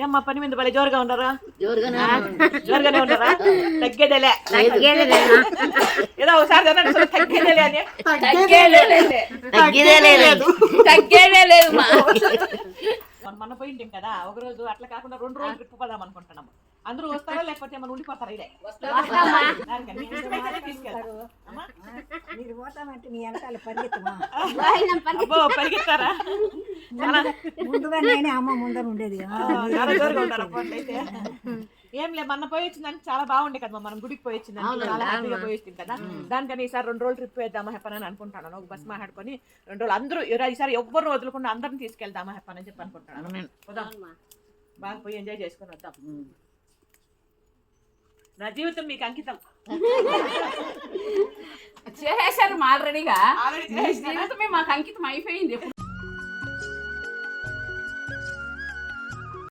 ఏమ్మా పని మీద భలే జోరుగా ఉన్నారా? జోరుగానే ఉన్నారా? తగ్గేదేలే ఏదో ఒకసారి తగ్గేదేలే అని. తగ్గేదే లేదు మన పోయింటాం కదా, ఒక రోజు అట్లా కాకుండా 2 రోజులు ట్రిప్ పోదాం అనుకుంటున్నాము. అందరూ వస్తారా లేకపోతే మనం ఉండిపోతారా? ఇదే తీసుకెళ్తారు. పరిగెత్తారా? ముందుగా నేనే అమ్మ ముందర ఉండేది. చాలా జోరుగా ఉంటారు అయితే. ఏం లేదు, మొన్న పోయి వచ్చిందానికి చాలా బాగుండే కదా, మనం గుడికి పోయి వచ్చిందానికి చాలా హ్యాపీగా పోయి వచ్చింది కదా. దానికని ఈసారి 2 రోజులు ట్రిప్ వేద్దామా హెప్పనని అనుకుంటాను. ఒక బస్ మాట్లాడుకొని 2 రోజులు అందరూ ఈసారి ఎవ్వరు వదులుకుండా అందరిని తీసుకెళ్దామా హెప్పనని చెప్పి అనుకుంటాను. బాగా పోయి ఎంజాయ్ చేసుకొని వద్దాం. నా జీవితం మీకు అంకితం. చేసేసారు ఆల్రెడీగా. జీవితమే మాకు అంకితం అయిపోయింది.